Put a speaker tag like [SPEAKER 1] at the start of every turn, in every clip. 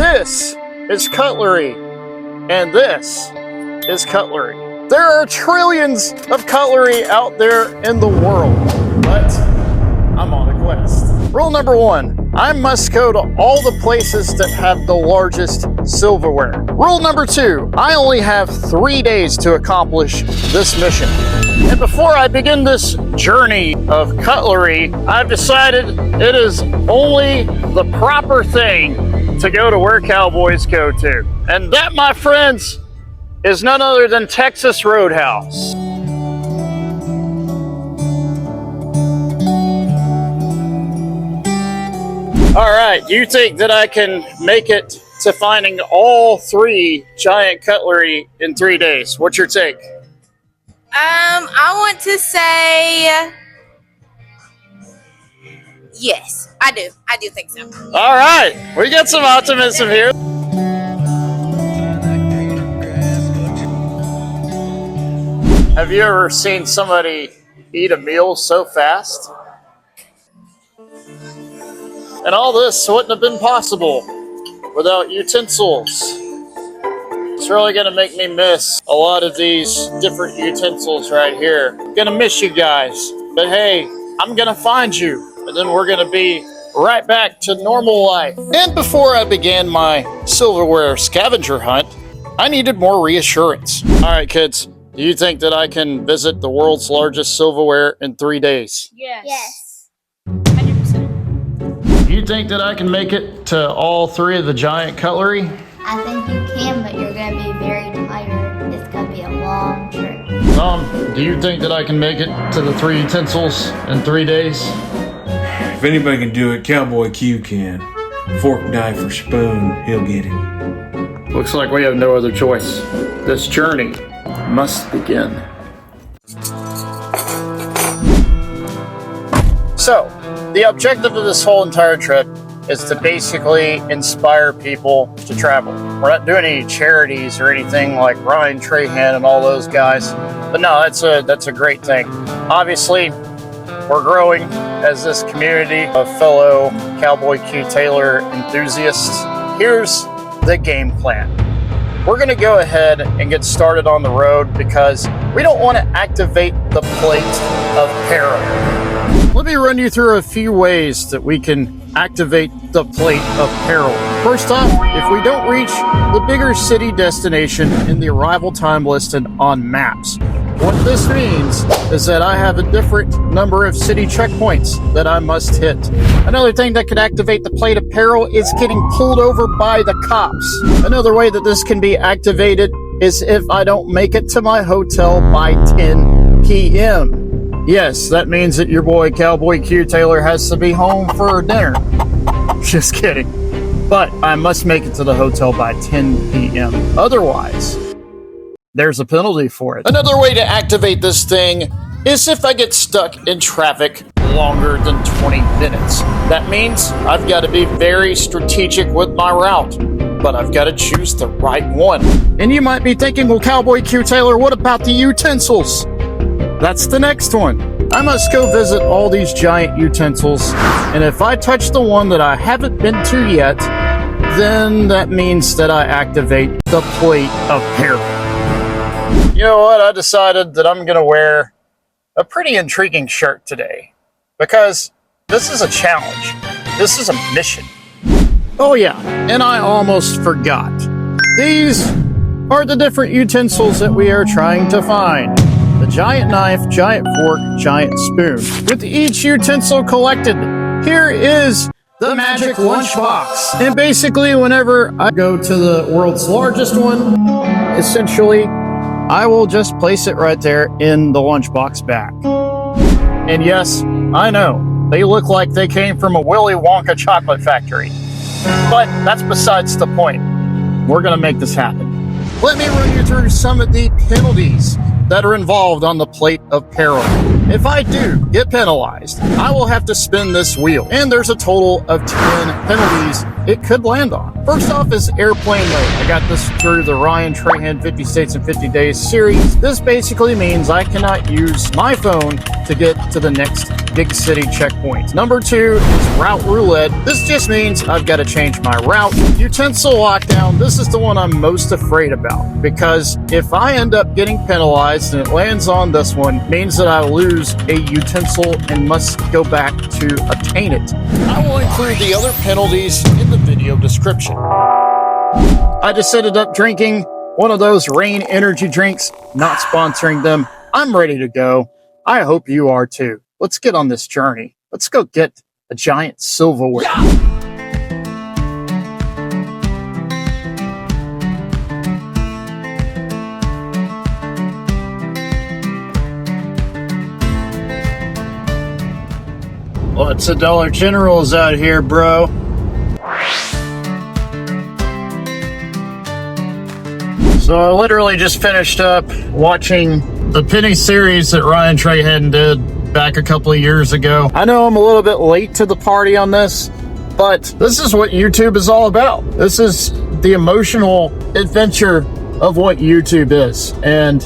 [SPEAKER 1] This is cutlery, and this is cutlery. There are trillions of cutlery out there in the world, but I'm on a quest. Rule number 1, I must go to all the places that have the largest silverware. Rule number 2, I only have 3 days to accomplish this mission. And before I begin this journey of cutlery, I've decided it is only the proper thing to go to where cowboys go to. And that, my friends, is none other than Texas Roadhouse. All right, you think that I can make it to finding all 3 giant cutlery in 3 days? What's your take?
[SPEAKER 2] I want to say yes, I do. I do think so.
[SPEAKER 1] All right, we got some optimism here. Have you ever seen somebody eat a meal so fast? And all this wouldn't have been possible without utensils. It's really gonna make me miss a lot of these different utensils right here. Gonna miss you guys, but hey, I'm gonna find you, and then we're gonna be right back to normal life. And before I began my silverware scavenger hunt, I needed more reassurance. All right, kids, do you think that I can visit the world's largest silverware in 3 days?
[SPEAKER 2] Yes. 100%.
[SPEAKER 1] Do you think that I can make it to all 3 of the giant cutlery?
[SPEAKER 3] I think you can, but you're going to be very tired. It's going to be a long trip.
[SPEAKER 1] Do you think that I can make it to the 3 utensils in 3 days?
[SPEAKER 4] If anybody can do it, Cowboy Q can. Fork, knife, or spoon, he'll get it.
[SPEAKER 1] Looks like we have no other choice. This journey must begin. So, the objective of this whole entire trip is to basically inspire people to travel. We're not doing any charities or anything like Ryan Trahan and all those guys, but no, that's a great thing. Obviously, we're growing as this community of fellow Cowboy Q Taylor enthusiasts. Here's the game plan. We're going to go ahead and get started on the road because we don't want to activate the plate of peril. Let me run you through a few ways that we can activate the plate of peril. First off, if we don't reach the bigger city destination in the arrival time listed on maps, what this means is that I have a different number of city checkpoints that I must hit. Another thing that could activate the plate of peril is getting pulled over by the cops. Another way that this can be activated is if I don't make it to my hotel by 10 p.m. Yes, that means that your boy Cowboy Q Taylor has to be home for dinner. Just kidding. But I must make it to the hotel by 10 p.m. Otherwise, there's a penalty for it. Another way to activate this thing is if I get stuck in traffic longer than 20 minutes. That means I've got to be very strategic with my route, but I've got to choose the right one. And you might be thinking, well, Cowboy Q Taylor, what about the utensils? That's the next one. I must go visit all these giant utensils, and if I touch the one that I haven't been to yet, then that means that I activate the plate of peril. You know what? I decided that I'm going to wear a pretty intriguing shirt today because this is a challenge. This is a mission. Oh yeah, and I almost forgot. These are the different utensils that we are trying to find. The giant knife, giant fork, giant spoon. With each utensil collected, here is the magic lunchbox. And basically, whenever I go to the world's largest one, essentially, I will just place it right there in the lunchbox bag. And yes, I know, they look like they came from a Willy Wonka chocolate factory. But that's besides the point. We're gonna make this happen. Let me run you through some of the penalties that are involved on the plate of peril. If I do get penalized, I will have to spin this wheel, and there's a total of 10 penalties it could land on. First off is airplane mode. I got this through the Ryan Trahan 50 States in 50 Days series. This basically means I cannot use my phone to get to the next big city checkpoint. Number 2 is Route Roulette. This just means I've got to change my route. Utensil Lockdown, this is the one I'm most afraid about, because if I end up getting penalized and it lands on this one, it means that I lose a utensil and must go back to obtain it. I will include the other penalties in the video description. I just ended up drinking one of those Rain energy drinks, not sponsoring them. I'm ready to go. I hope you are too. Let's get on this journey. Let's go get a giant silverware. Lots of Dollar Generals out here, bro. So I literally just finished up watching the Penny series that Ryan Trahan did back a couple of years ago. I know I'm a little bit late to the party on this, but this is what YouTube is all about. This is the emotional adventure of what YouTube is. And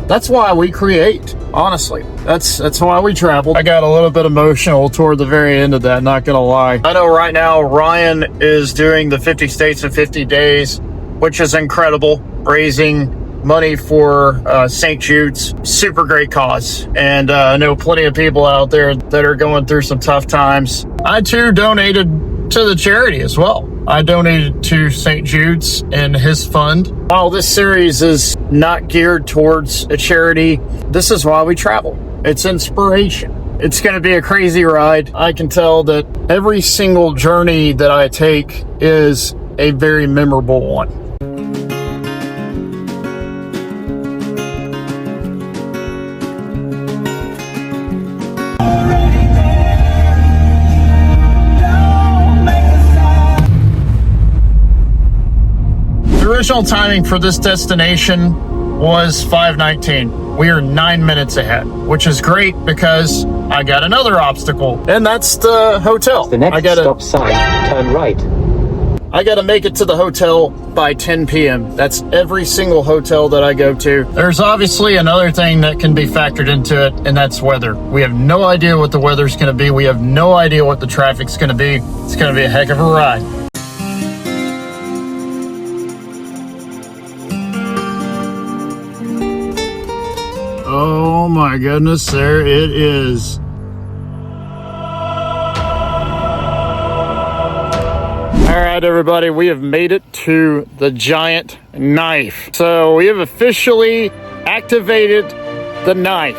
[SPEAKER 1] that's why we create, honestly. That's why we travel. I got a little bit emotional toward the very end of that, not gonna lie. I know right now Ryan is doing the 50 States in 50 Days, which is incredible, raising money for St. Jude's. Super great cause. And I know plenty of people out there that are going through some tough times. I too donated to the charity as well. I donated to St. Jude's and his fund. While this series is not geared towards a charity, this is why we travel. It's inspiration. It's going to be a crazy ride. I can tell that every single journey that I take is a very memorable one. The original timing for this destination was 5:19. We are 9 minutes ahead, which is great because I got another obstacle, and that's the hotel.
[SPEAKER 5] The next stop sign, turn right.
[SPEAKER 1] I gotta make it to the hotel by 10 p.m. That's every single hotel that I go to. There's obviously another thing that can be factored into it, and that's weather. We have no idea what the weather's gonna be. We have no idea what the traffic's gonna be. It's gonna be a heck of a ride. Oh my goodness, there it is. All right, everybody, we have made it to the giant knife. So we have officially activated the knife.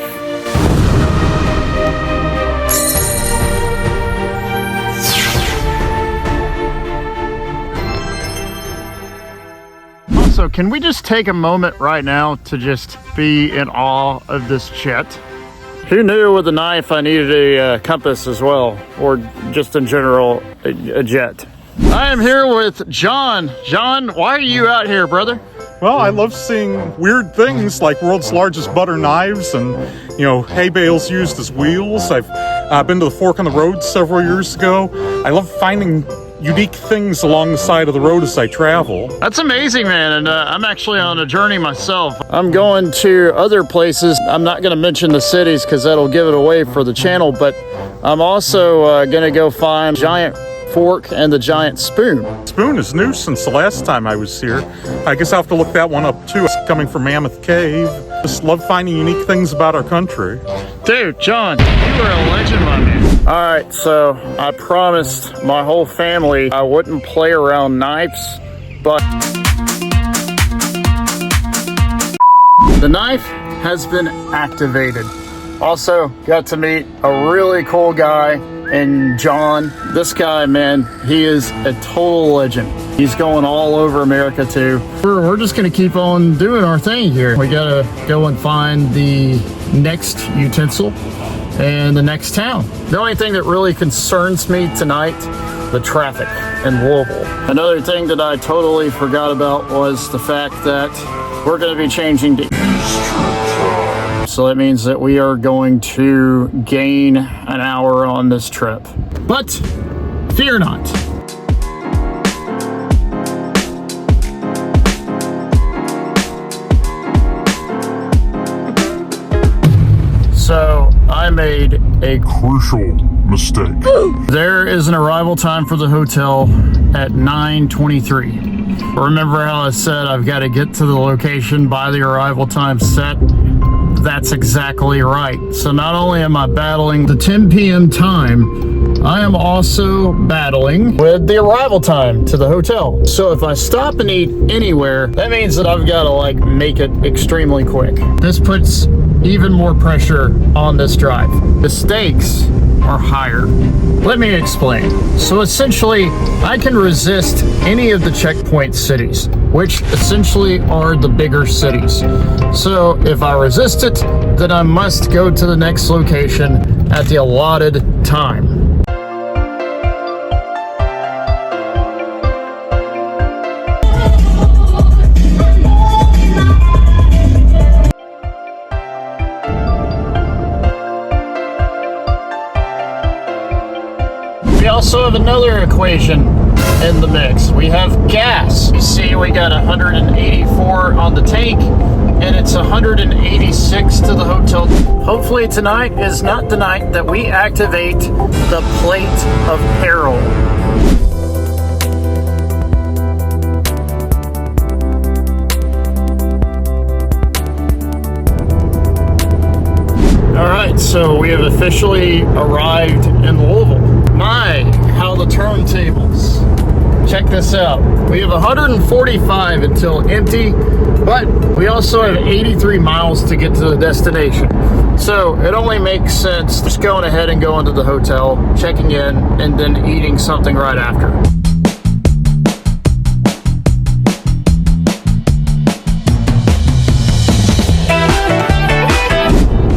[SPEAKER 1] Also, can we just take a moment right now to just be in awe of this jet? Who knew with a knife I needed a compass as well, or just in general, a jet? I am here with John. John, why are you out here, brother?
[SPEAKER 6] Well, I love seeing weird things like world's largest butter knives and, hay bales used as wheels. I've been to the Fork in the Road several years ago. I love finding unique things along the side of the road as I travel.
[SPEAKER 1] That's amazing, man. And I'm actually on a journey myself. I'm going to other places. I'm not going to mention the cities because that'll give it away for the channel, but I'm also going to go find giant fork and the giant spoon.
[SPEAKER 6] Spoon is new since the last time I was here. I guess I'll have to look that one up too. It's coming from Mammoth Cave. Just love finding unique things about our country.
[SPEAKER 1] Dude, John, you are a legend, my man. All right, so I promised my whole family I wouldn't play around knives, but the knife has been activated. Also got to meet a really cool guy and John. This guy, man, he is a total legend. He's going all over America too. We're just gonna keep on doing our thing here. We gotta go and find the next utensil and the next town. The only thing that really concerns me tonight, the traffic in Louisville. Another thing that I totally forgot about was the fact that we're gonna be changing to so that means that we are going to gain an hour on this trip. But fear not. So I'm made a
[SPEAKER 6] Crucial mistake.
[SPEAKER 1] There is an arrival time for the hotel at 9:23. Remember how I said I've got to get to the location by the arrival time set? That's exactly right. So not only am I battling the 10 p.m. time, I am also battling with the arrival time to the hotel. So if I stop and eat anywhere, that means that I've got to like make it extremely quick. This puts even more pressure on this drive. The stakes are higher. Let me explain. So essentially, I can resist any of the checkpoint cities, which essentially are the bigger cities. So if I resist it, then I must go to the next location at the allotted time. We also have another equation in the mix. We have gas. You see, we got 184 on the tank, and it's 186 to the hotel. Hopefully tonight is not the night that we activate the plate of peril. All right, so we have officially arrived in Louisville. My, how the turntables. Check this out. We have 145 until empty, but we also have 83 miles to get to the destination. So it only makes sense just going ahead and going to the hotel, checking in, and then eating something right after.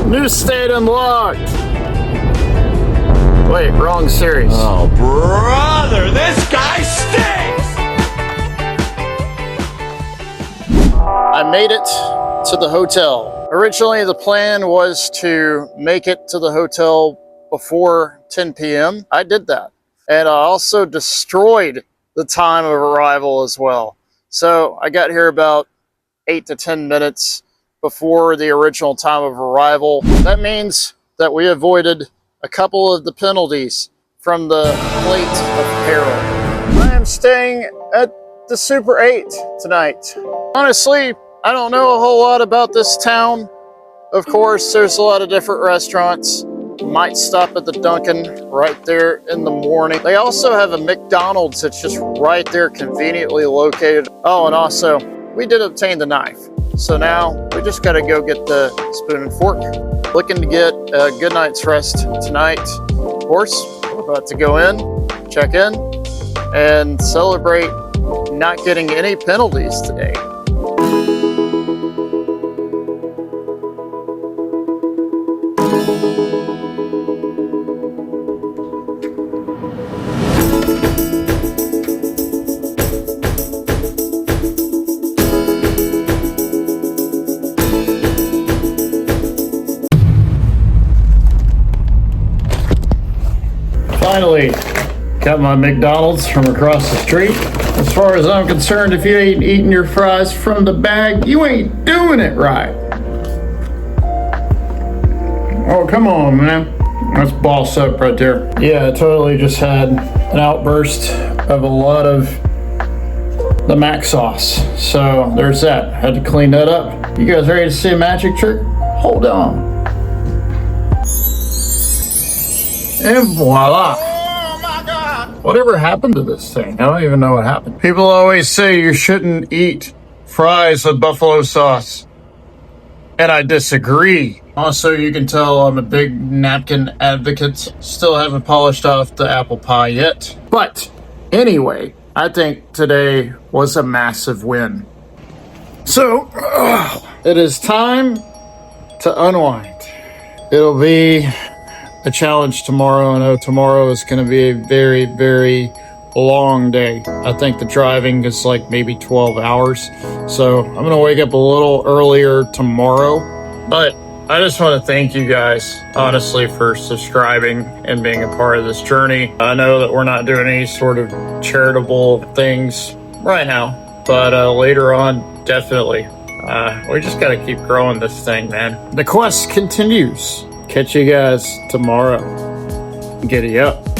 [SPEAKER 1] New state unlocked. Wait, wrong series.
[SPEAKER 7] Oh, brother, this guy stinks!
[SPEAKER 1] I made it to the hotel. Originally, the plan was to make it to the hotel before 10 p.m. I did that. And I also destroyed the time of arrival as well. So I got here about 8 to 10 minutes before the original time of arrival. That means that we avoided a couple of the penalties from the plate of peril. I am staying at the Super 8 tonight. Honestly, I don't know a whole lot about this town. Of course, there's a lot of different restaurants. Might stop at the Dunkin' right there in the morning. They also have a McDonald's that's just right there, conveniently located. Oh, and also, we did obtain the knife. So now we just gotta go get the spoon and fork. Looking to get a good night's rest tonight. Of course, we're about to go in, check in, and celebrate not getting any penalties today. Finally, got my McDonald's from across the street. As far as I'm concerned, if you ain't eating your fries from the bag, you ain't doing it right. Oh, come on, man. That's boss up right there. Yeah, I totally just had an outburst of a lot of the mac sauce. So there's that. Had to clean that up. You guys ready to see a magic trick? Hold on. And voila.
[SPEAKER 7] Oh my God!
[SPEAKER 1] Whatever happened to this thing? I don't even know what happened. People always say you shouldn't eat fries with buffalo sauce. And I disagree. Also, you can tell I'm a big napkin advocate. Still haven't polished off the apple pie yet. But anyway, I think today was a massive win. So, it is time to unwind. It'll be a challenge tomorrow. I know tomorrow is going to be a very, very long day. I think the driving is like maybe 12 hours. So I'm going to wake up a little earlier tomorrow. But I just want to thank you guys, honestly, for subscribing and being a part of this journey. I know that we're not doing any sort of charitable things right now, but later on, definitely. We just got to keep growing this thing, man. The quest continues. catch you guys tomorrow. Giddy up.